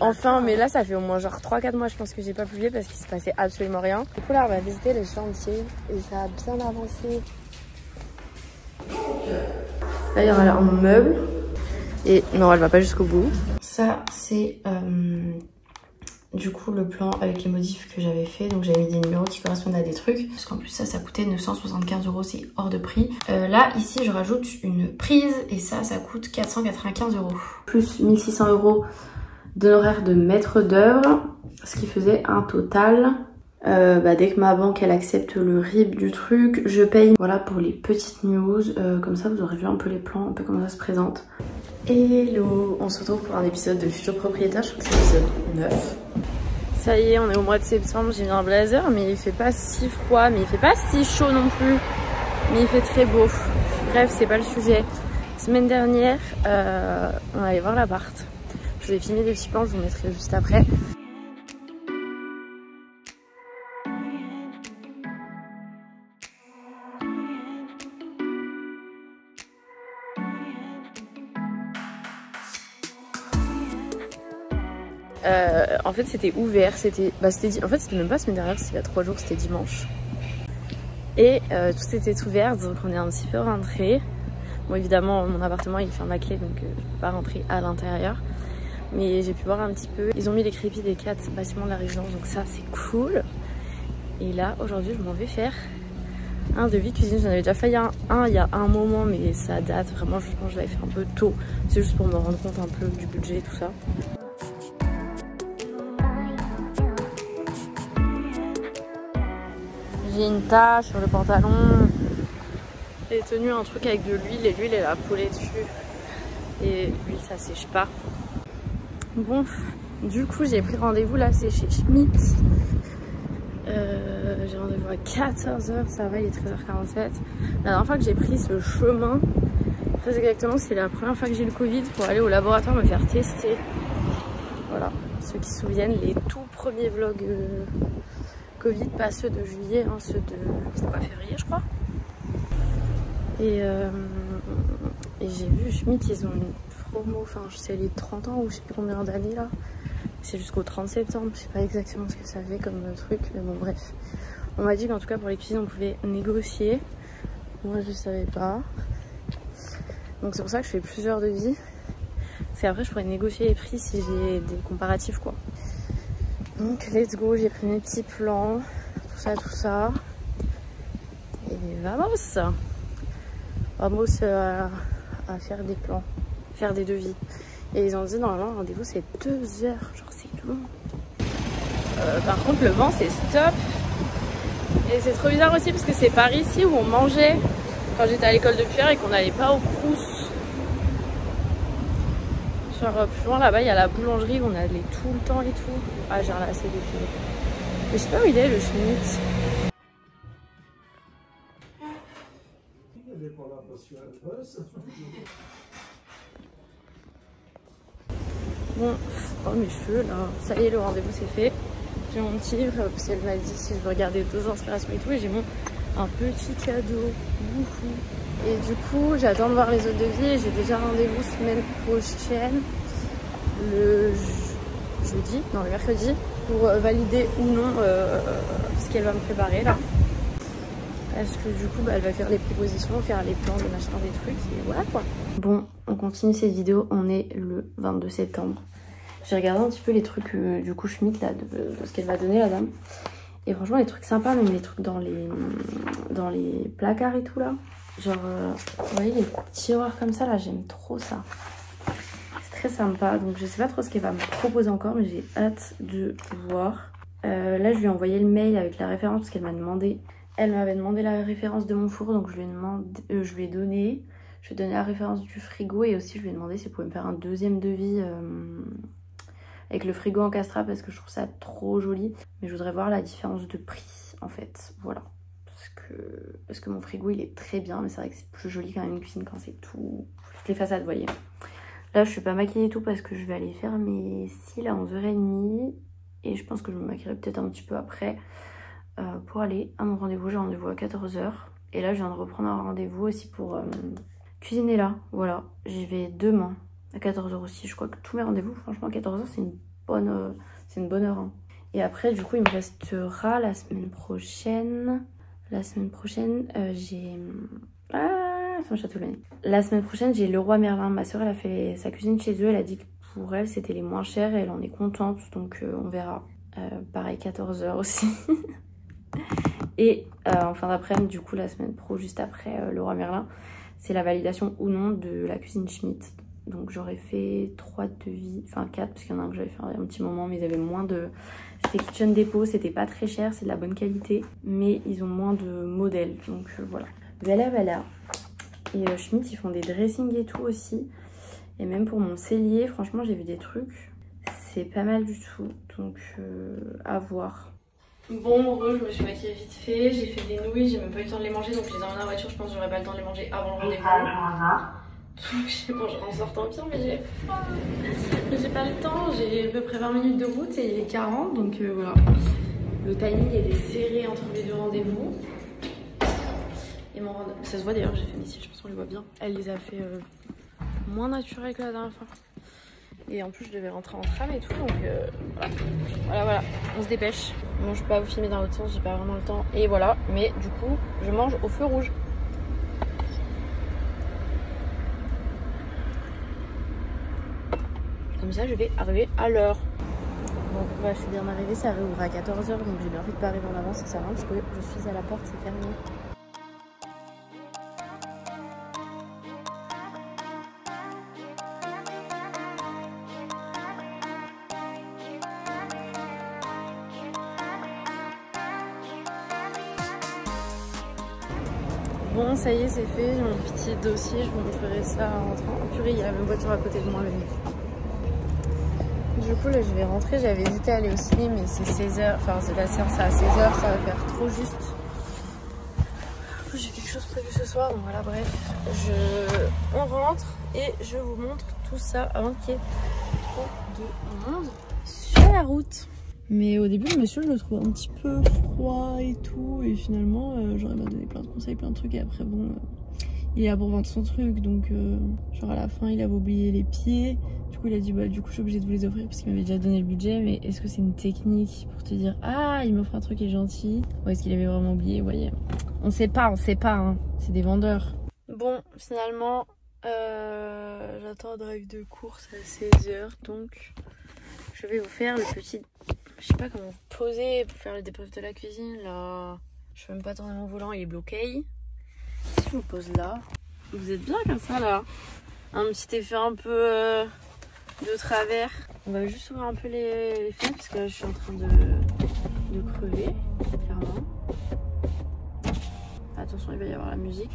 enfin, mais là ça fait au moins genre 3-4 mois je pense que j'ai pas publié parce qu'il se passait absolument rien. Du coup là on va visiter les chantiers et ça a bien avancé. Là il y aura un meuble et non elle va pas jusqu'au bout. Ça c'est du coup le plan avec les modifs que j'avais fait, donc j'avais mis des numéros qui correspondent à des trucs parce qu'en plus ça coûtait 975 €, c'est hors de prix. Là ici je rajoute une prise et ça coûte 495 €. Plus 1600 € d'honoraires de maître d'œuvre, ce qui faisait un total. Dès que ma banque elle accepte le RIB du truc, je paye. Voilà pour les petites news, comme ça vous aurez vu un peu les plans, un peu comment ça se présente. Hello, on se retrouve pour un épisode de Futur Propriétaire, je crois que c'est l'épisode 9. Ça y est, on est au mois de septembre, j'ai mis un blazer, mais il fait pas si froid, mais il fait pas si chaud non plus, mais il fait très beau. Bref, c'est pas le sujet. Semaine dernière, on allait voir l'appart. Je vous ai filmé des petits plans, je vous mettrai juste après. En fait c'était ouvert, en fait c'était même pas semaine dernière, c'était il y a 3 jours, c'était dimanche. Et tout était ouvert, donc on est un petit peu rentré. Bon évidemment mon appartement il ferme à clé, donc je peux pas rentrer à l'intérieur. Mais j'ai pu voir un petit peu, ils ont mis les crépis des 4 bâtiments de la résidence, donc ça c'est cool. Et là aujourd'hui je m'en vais faire un devis cuisine, j'en avais déjà fait il y a un moment, mais ça date vraiment, je pense que je l'avais fait un peu tôt. C'est juste pour me rendre compte un peu du budget et tout ça. J'ai une tache sur le pantalon. J'ai tenu un truc avec de l'huile et l'huile elle a collé dessus. Et l'huile ça sèche pas. Bon, du coup j'ai pris rendez-vous là, c'est chez Schmitt. J'ai rendez-vous à 14 h, ça va, il est 13 h 47. La dernière fois que j'ai pris ce chemin, très exactement, c'est la première fois que j'ai le Covid pour aller au laboratoire me faire tester. Voilà, ceux qui se souviennent, les tout premiers vlogs Covid, pas ceux de juillet, hein, ceux de c'était quoi, février je crois. Et j'ai vu Schmitt, ils ont une promo, enfin je sais les 30 ans ou je sais plus combien d'années là. C'est jusqu'au 30 septembre, je sais pas exactement ce que ça fait comme truc, mais bon bref. On m'a dit qu'en tout cas pour les cuisines on pouvait négocier. Moi je savais pas. Donc c'est pour ça que je fais plusieurs devis. Parce qu'après je pourrais négocier les prix si j'ai des comparatifs quoi. Donc let's go, j'ai pris mes petits plans, tout ça. Et vamos à faire des plans, faire des devis. Et ils ont dit normalement le rendez-vous c'est 2 heures, genre c'est long. Par contre le vent c'est stop. Et c'est trop bizarre aussi parce que c'est par ici où on mangeait quand j'étais à l'école de Pierre et qu'on n'allait pas au Crous. Genre plus loin là-bas il y a la boulangerie où on allait tout le temps et tout. Ah j'ai assez défilé. Mais je sais pas où il est le Schmitt. Bon, oh mes cheveux là, ça y est le rendez-vous c'est fait. J'ai mon petit livre parce qu'elle m'a dit si je veux regarder d'autres inspirations et tout, et j'ai mon un petit cadeau. Et du coup j'attends de voir les autres devis et j'ai déjà rendez-vous semaine prochaine, le jeudi, non le mercredi, pour valider ou non ce qu'elle va me préparer là. Parce que du coup elle va faire les propositions, faire les plans, des machins, des trucs et voilà quoi. Bon, on continue cette vidéo, on est le 22 septembre. J'ai regardé un petit peu les trucs du coup Schmitt là, de ce qu'elle m'a donné la dame. Et franchement les trucs sympas, même les trucs dans les placards et tout là. Genre, vous voyez les tiroirs comme ça là, j'aime trop ça. C'est très sympa, donc je sais pas trop ce qu'elle va me proposer encore, mais j'ai hâte de voir. Là je lui ai envoyé le mail avec la référence parce qu'elle m'a demandé. Elle m'avait demandé la référence de mon four, donc je lui ai donné. Je lui ai donné la référence du frigo et aussi je lui ai demandé si elle pouvait me faire un deuxième devis avec le frigo en Castra parce que je trouve ça trop joli. Mais je voudrais voir la différence de prix en fait, voilà. Parce que mon frigo il est très bien, mais c'est vrai que c'est plus joli quand même une cuisine quand c'est tout... toutes les façades, vous voyez. Là je suis pas maquillée et tout parce que je vais aller faire mes cils à 11 h 30 et je pense que je me maquillerai peut-être un petit peu après. Pour aller à mon rendez-vous, j'ai rendez-vous à 14 h. Et là, je viens de reprendre un rendez-vous aussi pour cuisiner là. Voilà, j'y vais demain à 14 h aussi. Je crois que tous mes rendez-vous, franchement, à 14 h, c'est une c'est une bonne heure. Hein. Et après, du coup, il me restera la semaine prochaine. La semaine prochaine, j'ai... Ah, c'est un Châteauneuf. La semaine prochaine, j'ai Leroy Merlin. Ma soeur, elle a fait sa cuisine chez eux. Elle a dit que pour elle, c'était les moins chers et elle en est contente. Donc, on verra. Pareil, 14h aussi. Et en fin d'après-midi, du coup, la semaine pro, juste après Leroy Merlin, c'est la validation ou non de la cuisine Schmitt. Donc, j'aurais fait 3 devis, enfin 4, parce qu'il y en a un que j'avais fait un petit moment, mais ils avaient moins de... C'était Kitchen Depot, c'était pas très cher, c'est de la bonne qualité, mais ils ont moins de modèles. Donc, voilà. Voilà. Et Schmitt, ils font des dressings et tout aussi. Et même pour mon cellier, franchement, j'ai vu des trucs. C'est pas mal du tout. Donc, à voir. Bon, je me suis maquillée vite fait. J'ai fait des nouilles, j'ai même pas eu le temps de les manger. Donc, je les emmène en voiture. Je pense que j'aurai pas le temps de les manger avant le rendez-vous. Donc, j'ai mangé en sortant bien, mais j'ai faim. J'ai pas le temps. J'ai à peu près 20 minutes de route et il est 40. Donc, voilà. Le timing est serré entre les deux rendez-vous. Et mon rendez-vous, ça se voit d'ailleurs, j'ai fait mes cils, je pense qu'on les voit bien. Elle les a fait moins naturelles que la dernière fois. Et en plus, je devais rentrer en tram et tout, donc voilà, on se dépêche. Bon, je peux pas vous filmer dans l'autre sens, j'ai pas vraiment le temps. Et voilà, mais du coup, je mange au feu rouge. Comme ça, je vais arriver à l'heure. Bon, bah, je suis bien arrivée, ça réouvre à 14h, donc j'ai bien fait de pas arriver en avance, ça sert à rien parce que je suis à la porte, c'est fermé. Bon, ça y est, c'est fait, j'ai mon petit dossier, je vous montrerai ça en rentrant. Oh, purée, il y a la même voiture à côté de moi, le mec. Du coup, là, je vais rentrer. J'avais hésité à aller au ciné, mais c'est 16h. Enfin, c'est la séance à 16h, ça va faire trop juste. Du coup, j'ai quelque chose prévu ce soir, donc voilà, bref. On rentre et je vous montre tout ça avant qu'il y ait trop de monde sur la route. Mais au début, le monsieur, je le trouvais un petit peu froid et tout. Et finalement, j'aurais m'a donné plein de conseils, plein de trucs. Et après, bon, il est là pour vendre son truc. Donc, genre à la fin, il avait oublié les pieds. Du coup, il a dit, bah, du coup, je suis obligée de vous les offrir parce qu'il m'avait déjà donné le budget. Mais est-ce que c'est une technique pour te dire, ah, il m'offre un truc qui est gentil? Ou est-ce qu'il avait vraiment oublié? Vous voyez, on sait pas, hein. C'est des vendeurs. Bon, finalement, j'attends un drive de course à 16h. Donc, je vais vous faire le petit... Je sais pas comment poser pour faire le débrief de la cuisine là. Je peux même pas tourner mon volant, il est bloqué. Si je vous pose là, vous êtes bien comme ça là. Un petit effet un peu de travers. On va juste ouvrir un peu les fenêtres parce que là je suis en train de crever, clairement. Attention, il va y avoir la musique.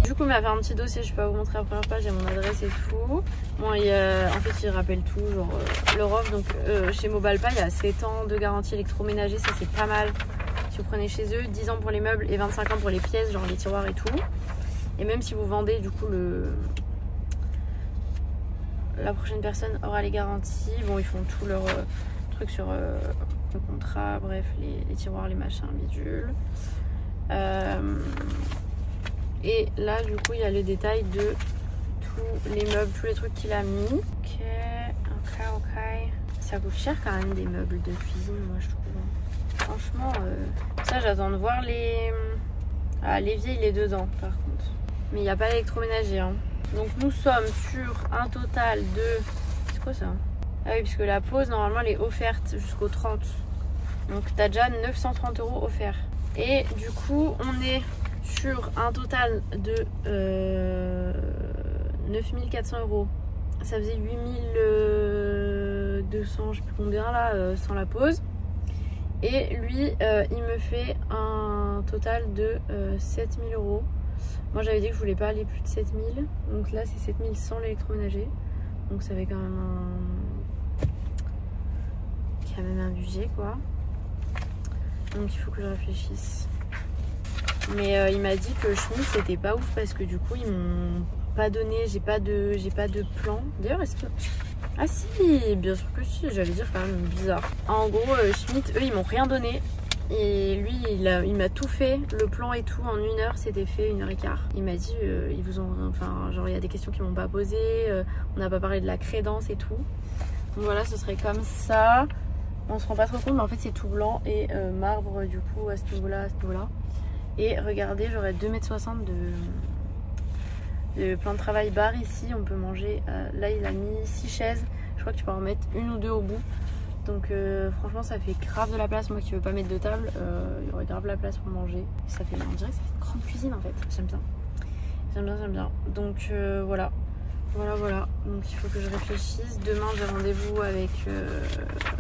Du coup, il m'a fait un petit dossier, je peux pas vous montrer la première page, il y a mon adresse et tout. Bon, en fait, il rappelle tout, genre leur offre. Donc, chez Mobalpa, il y a 7 ans de garantie électroménager, ça c'est pas mal. Si vous prenez chez eux, 10 ans pour les meubles et 25 ans pour les pièces, genre les tiroirs et tout. Et même si vous vendez, du coup, la prochaine personne aura les garanties. Bon, ils font tout leur truc sur le contrat, bref, les tiroirs, les machins, bidules. Et là, du coup, il y a les détails de tous les meubles, tous les trucs qu'il a mis. Ok. Ça coûte cher quand même des meubles de cuisine, moi je trouve. Franchement, ça j'attends de voir les... Ah, l'évier il est dedans par contre. Mais il n'y a pas d'électroménager. Hein. Donc nous sommes sur un total de... C'est quoi ça? Ah oui, puisque la pause normalement elle est offerte jusqu'au 30. Donc t'as déjà 930 € offerts. Et du coup, on est sur un total de 9400 €. Ça faisait 8200, je sais plus combien là, sans la pause. Et lui, il me fait un total de 7000 €. Moi, j'avais dit que je voulais pas aller plus de 7000. Donc là, c'est 7000 sans l'électroménager. Donc ça fait quand même un budget, quoi. Donc il faut que je réfléchisse. Mais il m'a dit que Schmitt c'était pas ouf parce que du coup ils m'ont pas donné, j'ai pas de plan. D'ailleurs est-ce que... Ah si, bien sûr que si, j'allais dire quand même bizarre. En gros Schmitt, eux ils m'ont rien donné. Et lui il m'a tout fait, le plan et tout en 1 heure, c'était fait 1 heure et quart. Il m'a dit ils vous ont, enfin genre il y a des questions qu'ils m'ont pas posées, on n'a pas parlé de la crédence et tout. Donc voilà, ce serait comme ça. On se rend pas trop compte, mais en fait c'est tout blanc et marbre du coup à ce niveau-là, à ce niveau-là. Et regardez, j'aurais 2,60 m de plan de travail bar ici. On peut manger, là il a mis 6 chaises. Je crois que tu peux en mettre une ou deux au bout. Donc franchement ça fait grave de la place. Moi qui veux pas mettre de table, il y aurait grave la place pour manger. Ça fait, on dirait que ça fait une grande cuisine en fait. J'aime bien. J'aime bien, j'aime bien. Donc voilà. Voilà. Donc il faut que je réfléchisse. Demain j'ai rendez-vous avec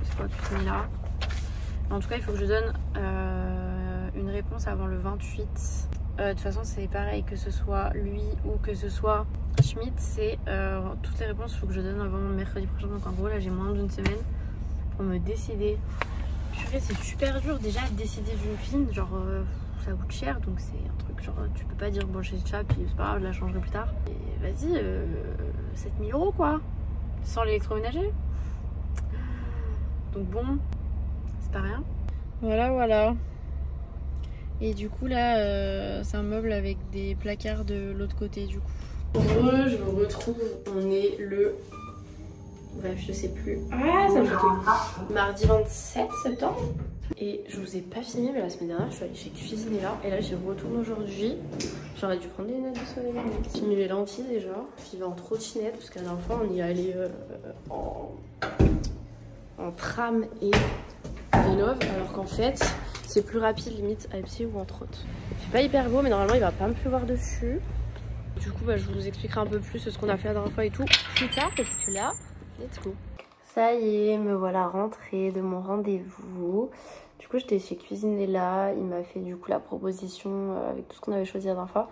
c'est quoi, cuisine là. En tout cas il faut que je donne une réponse avant le 28. De toute façon c'est pareil, que ce soit lui ou que ce soit Schmitt, c'est toutes les réponses il faut que je donne avant mercredi prochain. Donc en gros là j'ai moins d'une semaine pour me décider. Purée, c'est super dur déjà de décider d'une cuisine, genre ça coûte cher, donc c'est un truc genre tu peux pas dire bon j'ai le chat puis c'est pas grave, je la changerai plus tard. Et vas-y, 7000 € quoi, sans l'électroménager. Donc bon, c'est pas rien. Voilà. Et du coup là c'est un meuble avec des placards de l'autre côté du coup. Je vous retrouve, on est le... Bref, je sais plus. Ah, ça me fait tout. Mardi 27 septembre. Et je vous ai pas filmé, mais la semaine dernière, je suis allée chez Cuisiner là. Et là, j'y retourne aujourd'hui. J'aurais dû prendre des lunettes de soleil. J'ai mis mes lentilles déjà. J'y vais en trottinette, parce qu'à la dernière fois, on y allait en tram et vélo. Alors qu'en fait, c'est plus rapide, limite à pied ou en trotte. Il fait pas hyper beau, mais normalement, il va pas me pleuvoir dessus. Du coup, je vous expliquerai un peu plus ce qu'on a fait la dernière fois et tout plus tard, parce que là, let's go. Ça y est, me voilà rentrée de mon rendez-vous. Du coup, j'étais chez Cuisinella. Il m'a fait du coup la proposition avec tout ce qu'on avait choisi la dernière fois.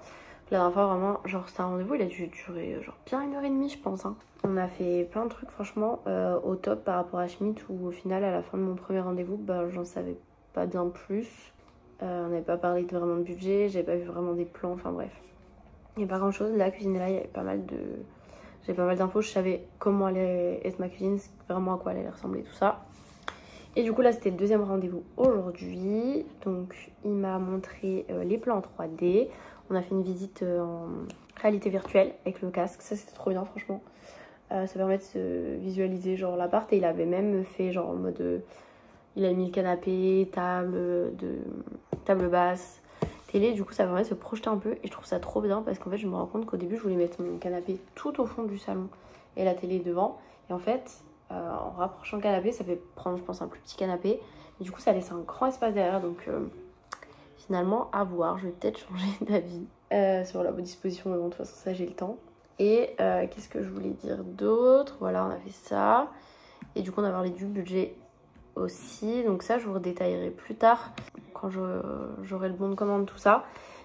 La dernière fois, vraiment, genre c'était un rendez-vous, il a dû durer genre bien 1h30 je pense. Hein. On a fait plein de trucs franchement au top par rapport à Schmitt, où au final, à la fin de mon premier rendez-vous, j'en savais pas bien plus. On n'avait pas parlé vraiment de budget, j'avais pas vu vraiment des plans, enfin bref. Il n'y a pas grand chose. Là, Cuisinella, il y avait pas mal de... J'avais pas mal d'infos, je savais comment allait être ma cuisine, vraiment à quoi elle allait ressembler, tout ça. Et du coup là c'était le deuxième rendez-vous aujourd'hui. Donc il m'a montré les plans en 3D. On a fait une visite en réalité virtuelle avec le casque, ça c'était trop bien franchement. Ça permet de se visualiser genre l'appart, et il avait même fait genre en mode... il a mis le canapé, table basse, télé, du coup ça permet de se projeter un peu et je trouve ça trop bien parce qu'en fait je me rends compte qu'au début je voulais mettre mon canapé tout au fond du salon et la télé devant, et en fait en rapprochant le canapé ça fait prendre je pense un plus petit canapé et du coup ça laisse un grand espace derrière, donc finalement à voir, je vais peut-être changer d'avis sur la disposition, mais bon de toute façon ça j'ai le temps. Et qu'est-ce que je voulais dire d'autre, voilà on a fait ça et du coup on a parlé du budget aussi, donc ça je vous redétaillerai plus tard quand j'aurai le bon de commande, tout ça.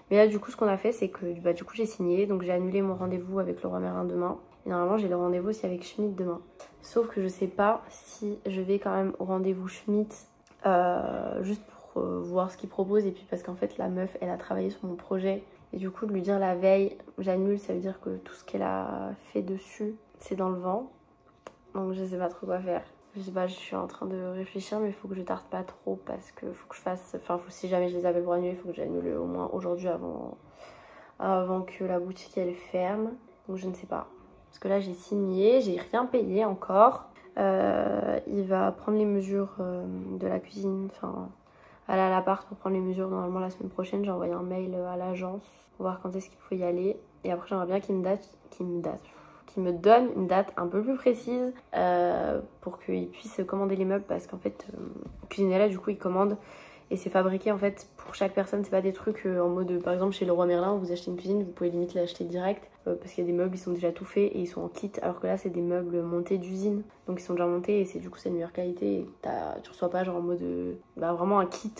Mais là du coup ce qu'on a fait c'est que du coup j'ai signé, donc j'ai annulé mon rendez-vous avec Leroy Merlin demain et normalement j'ai le rendez-vous aussi avec Schmitt demain, sauf que je sais pas si je vais quand même au rendez-vous Schmitt juste pour voir ce qu'il propose, et puis parce qu'en fait la meuf elle a travaillé sur mon projet et du coup de lui dire la veille j'annule, ça veut dire que tout ce qu'elle a fait dessus c'est dans le vent, donc je sais pas trop quoi faire. Je sais pas, je suis en train de réfléchir, mais il faut que je tarde pas trop parce que faut que je fasse... Enfin, si jamais je les appelle pour annuler, il faut que j'annule au moins aujourd'hui avant que la boutique elle ferme. Donc je ne sais pas. Parce que là j'ai signé, j'ai rien payé encore. Il va prendre les mesures de la cuisine, enfin aller à l'appart pour prendre les mesures normalement la semaine prochaine. J'ai envoyé un mail à l'agence pour voir quand est-ce qu'il faut y aller. Et après j'aimerais bien qu'il me donne une date un peu plus précise pour qu'il puisse commander les meubles, parce qu'en fait Cuisinella du coup il commande et c'est fabriqué en fait pour chaque personne. C'est pas des trucs en mode par exemple chez Leroy Merlin, vous achetez une cuisine, vous pouvez limite l'acheter direct parce qu'il y a des meubles, ils sont déjà tout faits et ils sont en kit, alors que là c'est des meubles montés d'usine, donc ils sont déjà montés et c'est du coup c'est de meilleure qualité et tu reçois pas genre en mode vraiment un kit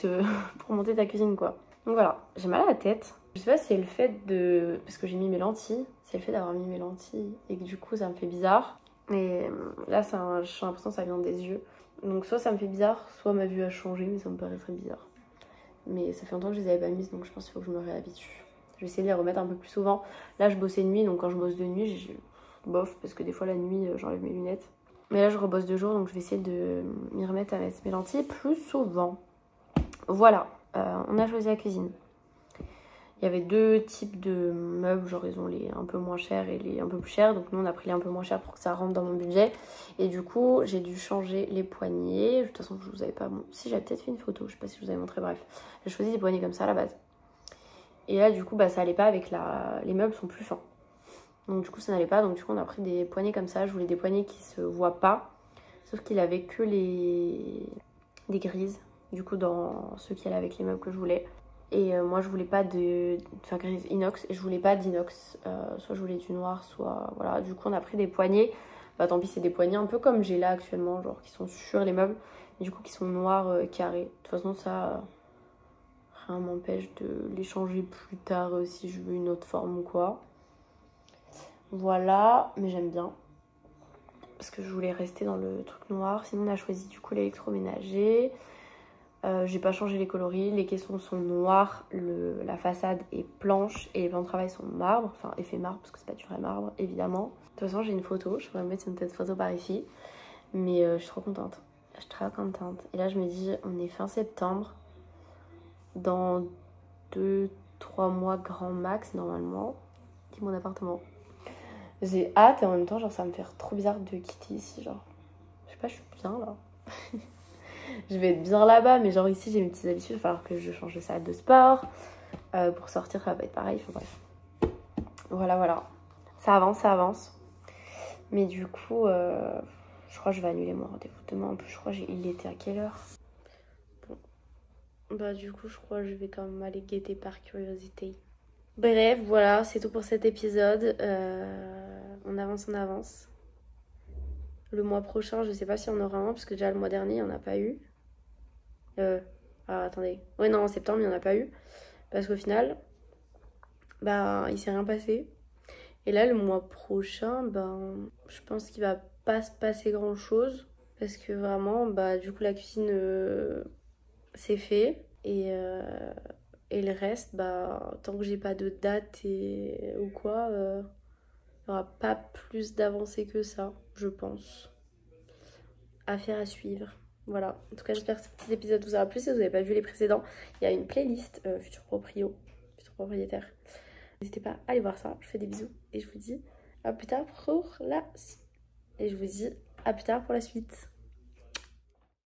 pour monter ta cuisine quoi. Donc voilà, j'ai mal à la tête. Je sais pas si c'est le fait de... parce que j'ai mis mes lentilles, c'est le fait d'avoir mis mes lentilles et que du coup ça me fait bizarre. Mais là j'ai l'impression que ça vient des yeux. Donc soit ça me fait bizarre, soit ma vue a changé, mais ça me paraît très bizarre. Mais ça fait longtemps que je les avais pas mises, donc je pense qu'il faut que je me réhabitue. Je vais essayer de les remettre un peu plus souvent. Là je bossais de nuit, donc quand je bosse de nuit, bof, parce que des fois la nuit j'enlève mes lunettes. Mais là je rebosse de jour, donc je vais essayer de m'y remettre à mettre mes lentilles plus souvent. Voilà, on a choisi la cuisine. Il Il y avait deux types de meubles, genre ils ont les un peu moins chers et les un peu plus chers. Donc nous on a pris les un peu moins chers pour que ça rentre dans mon budget. Et du coup j'ai dû changer les poignées. De toute façon je vous avais pas... Bon, si j'avais peut-être fait une photo, je sais pas si je vous avais montré, bref. J'ai choisi des poignées comme ça à la base. Et là du coup bah ça allait pas avec la... Les meubles sont plus fins. Donc du coup ça n'allait pas. Donc du coup on a pris des poignées comme ça. Je voulais des poignées qui se voient pas. Sauf qu'il avait que des grises. Du coup dans ceux qui allaient avec les meubles que je voulais. Et moi je voulais pas de... Enfin grise inox et je voulais pas d'inox. Soit je voulais du noir, soit... Voilà. Du coup on a pris des poignées. Bah tant pis c'est des poignées un peu comme j'ai là actuellement. Genre qui sont sur les meubles. Mais du coup qui sont noirs carrés. De toute façon ça... rien m'empêche de les changer plus tard si je veux une autre forme ou quoi. Voilà. Mais j'aime bien. Parce que je voulais rester dans le truc noir. Sinon on a choisi du coup l'électroménager. J'ai pas changé les coloris, les caissons sont noirs, la façade est blanche et les plans de travail sont marbre, enfin effet marbre parce que c'est pas du vrai marbre évidemment. De toute façon j'ai une photo, je pourrais mettre une petite photo par ici, mais je suis trop contente. Je suis très contente. Et là je me dis on est fin septembre, dans 2-3 mois grand max normalement, qui est mon appartement. J'ai hâte et en même temps genre ça me fait trop bizarre de quitter ici, genre je sais pas, je suis bien là. Je vais être bien là-bas, mais genre ici j'ai mes petites habitudes, il va falloir que je change de salle de sport. Pour sortir ça va pas être pareil, enfin bref. Voilà, voilà. Ça avance, ça avance. Mais du coup, je crois que je vais annuler mon rendez-vous demain. En plus, je crois qu'il était à quelle heure? Bon. Bah du coup, je crois que je vais quand même aller guetter par curiosité. Bref, voilà, c'est tout pour cet épisode. On avance, on avance. Le mois prochain, je sais pas si on aura un, parce que déjà le mois dernier, il n'y en a pas eu. Ah, attendez. Ouais, non, en septembre, il n'y en a pas eu. Parce qu'au final, bah, il s'est rien passé. Et là, le mois prochain, ben, je pense qu'il va pas se passer grand chose. Parce que vraiment, bah, du coup, la cuisine, c'est fait. Et le reste, bah, tant que j'ai pas de date ou quoi, il n'y aura pas plus d'avancée que ça, je pense. Affaire à suivre. Voilà. En tout cas, j'espère que ce petit épisode vous aura plu. Si vous n'avez pas vu les précédents, il y a une playlist futur propriétaire. N'hésitez pas à aller voir ça. Je vous fais des bisous et je vous dis à plus tard pour la suite. Et je vous dis à plus tard pour la suite.